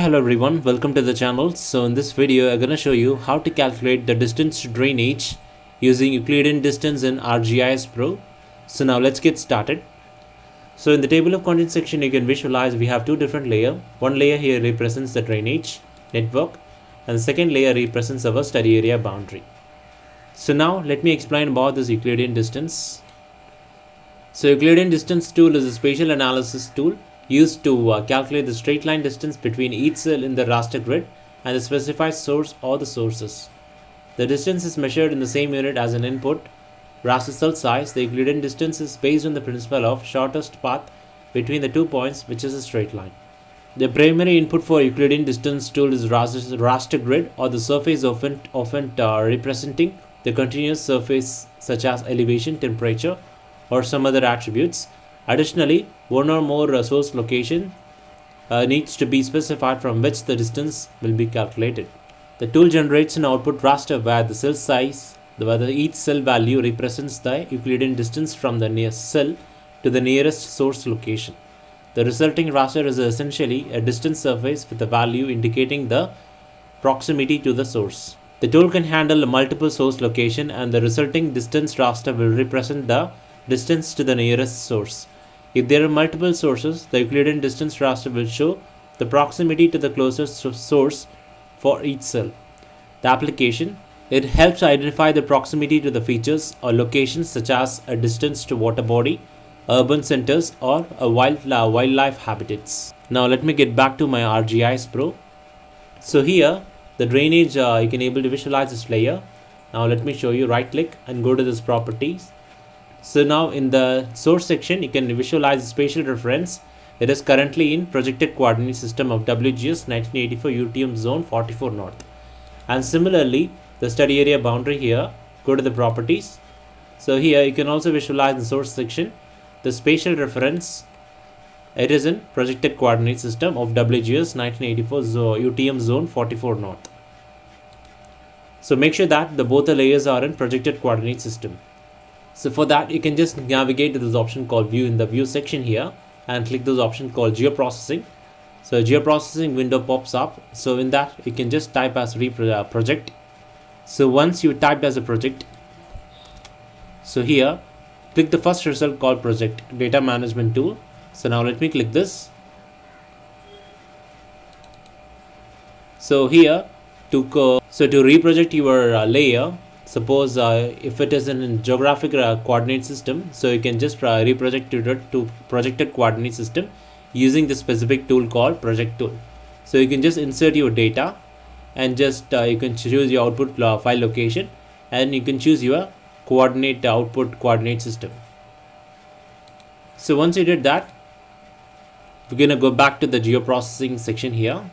Hello everyone, welcome to the channel. So in this video I'm going to show you how to calculate the distance to drainage using Euclidean distance in ArcGIS Pro. So now let's get started. So in the table of contents section you can visualize we have two different layers. One layer here represents the drainage network and the second layer represents our study area boundary. So now let me explain about this Euclidean distance. So Euclidean distance tool is a spatial analysis tool used to calculate the straight line distance between each cell in the raster grid and the specified source or the sources. The distance is measured in the same unit as an input raster cell size. The Euclidean distance is based on the principle of shortest path between the 2 points, which is a straight line. The primary input for Euclidean distance tool is raster grid or the surface often representing the continuous surface such as elevation, temperature or some other attributes. Additionally, one or more source location needs to be specified from which the distance will be calculated. The tool generates an output raster where the cell size, where each cell value represents the Euclidean distance from the nearest cell to the nearest source location. The resulting raster is essentially a distance surface with a value indicating the proximity to the source. The tool can handle multiple source location and the resulting distance raster will represent the distance to the nearest source. If there are multiple sources, the Euclidean distance raster will show the proximity to the closest source for each cell. The application: it helps identify the proximity to the features or locations such as a distance to water body, urban centers or wildlife habitats. Now let me get back to my ArcGIS Pro. So here the drainage, you can able to visualize this layer. Now let me show you. Right click and go to this properties. So now in the source section you can visualize the spatial reference. It is currently in projected coordinate system of WGS 1984 UTM zone 44 north. And similarly the study area boundary here, go to the properties. So here you can also visualize the source section. The spatial reference, it is in projected coordinate system of WGS 1984 UTM zone 44 north. So make sure that both the layers are in projected coordinate system. So for that you can just navigate to this option called view in the view section here and click this option called geoprocessing. So geoprocessing window pops up. So in that you can just type as project. So once you typed as a project, so here click the first result called project data management tool. So now let me click this. So here to reproject your layer, suppose if it is in geographic coordinate system, so you can just reproject it to projected coordinate system using the specific tool called project tool. So you can just insert your data and just you can choose your output file location and you can choose your coordinate output coordinate system. So once you did that, we're gonna go back to the geoprocessing section here.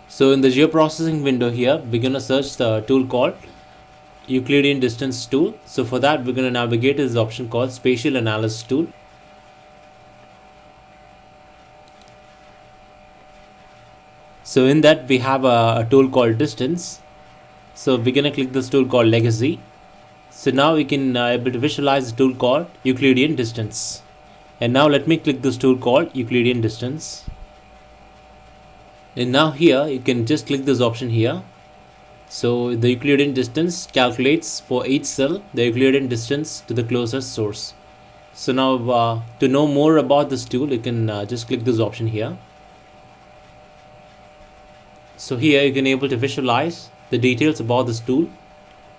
So in the geoprocessing window here, we're gonna search the tool called Euclidean distance tool. So for that we're going to navigate to this option called spatial analysis tool. So in that we have a tool called distance. So we're going to click this tool called legacy. So now we can able to visualize the tool called Euclidean distance. And now let me click this tool called Euclidean distance. And now here you can just click this option here. So the Euclidean distance calculates for each cell the Euclidean distance to the closest source. So now to know more about this tool you can just click this option here. So here you can able to visualize the details about this tool.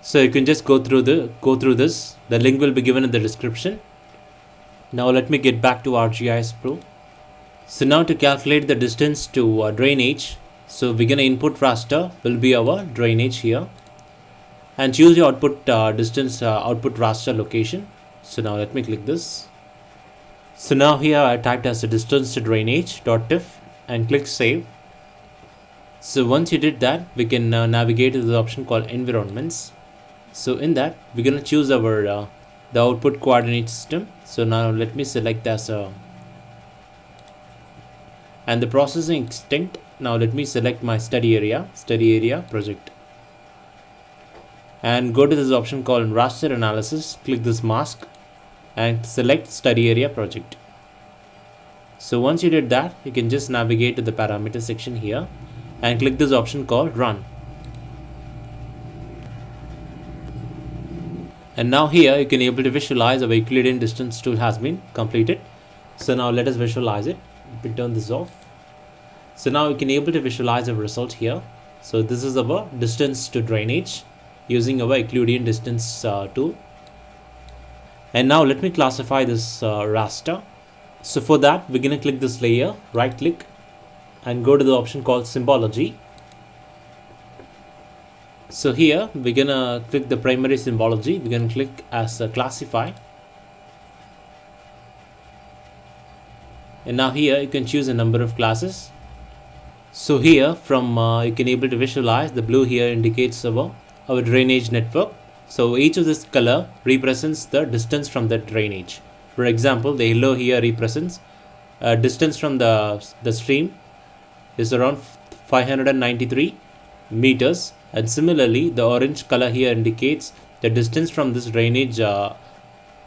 So you can just go through this. The link will be given in the description. Now let me get back to ArcGIS Pro. So now to calculate the distance to drainage, so we're gonna input raster will be our drainage here and choose your output distance output raster location. So now let me click this. So now here I typed as a distance to drainage .tif and click save. So once you did that, we can navigate to the option called environments. So in that we're gonna choose our the output coordinate system. So now let me select as a and the processing extent. Now let me select my study area project and go to this option called raster analysis. Click this mask and select study area project. So once you did that, you can just navigate to the parameter section here and click this option called run. And now here you can able to visualize our Euclidean distance tool has been completed. So now let us visualize it. We turn this off. So now you can able to visualize our result here. So this is our distance to drainage using our Euclidean distance tool. And now let me classify this raster. So for that, we're going to click this layer, right click and go to the option called symbology. So here we're going to click the primary symbology. We're going to click as classify. And now here you can choose a number of classes. So here from you can able to visualize the blue here indicates our drainage network. So each of this color represents the distance from the drainage. For example, the yellow here represents distance from the stream is around 593 meters, and similarly the orange color here indicates the distance from this drainage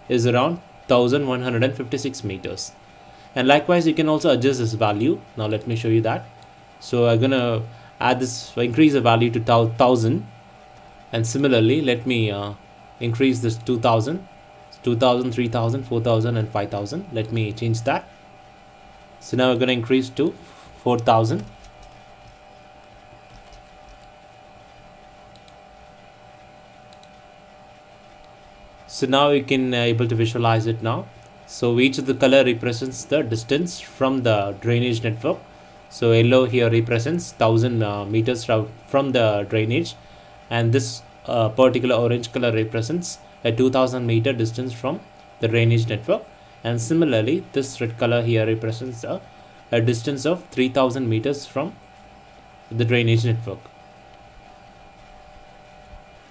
is around 1156 meters. And likewise you can also adjust this value. Now let me show you that. So I'm gonna add this, increase the value to 1000, and similarly let me increase this 2000, 2000, 3000, 4000 and 5000. Let me change that. So now we're going to increase to 4000. So now you can able to visualize it now. So each of the color represents the distance from the drainage network. So yellow here represents 1000 meters from the drainage, and this particular orange color represents a 2000 meter distance from the drainage network, and similarly this red color here represents a distance of 3000 meters from the drainage network.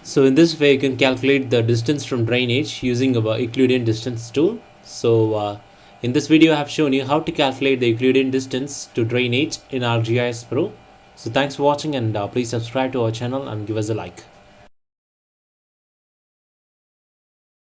So in this way you can calculate the distance from drainage using our Euclidean distance tool. So in this video I have shown you how to calculate the Euclidean distance to drainage in ArcGIS Pro. So thanks for watching, and please subscribe to our channel and give us a like.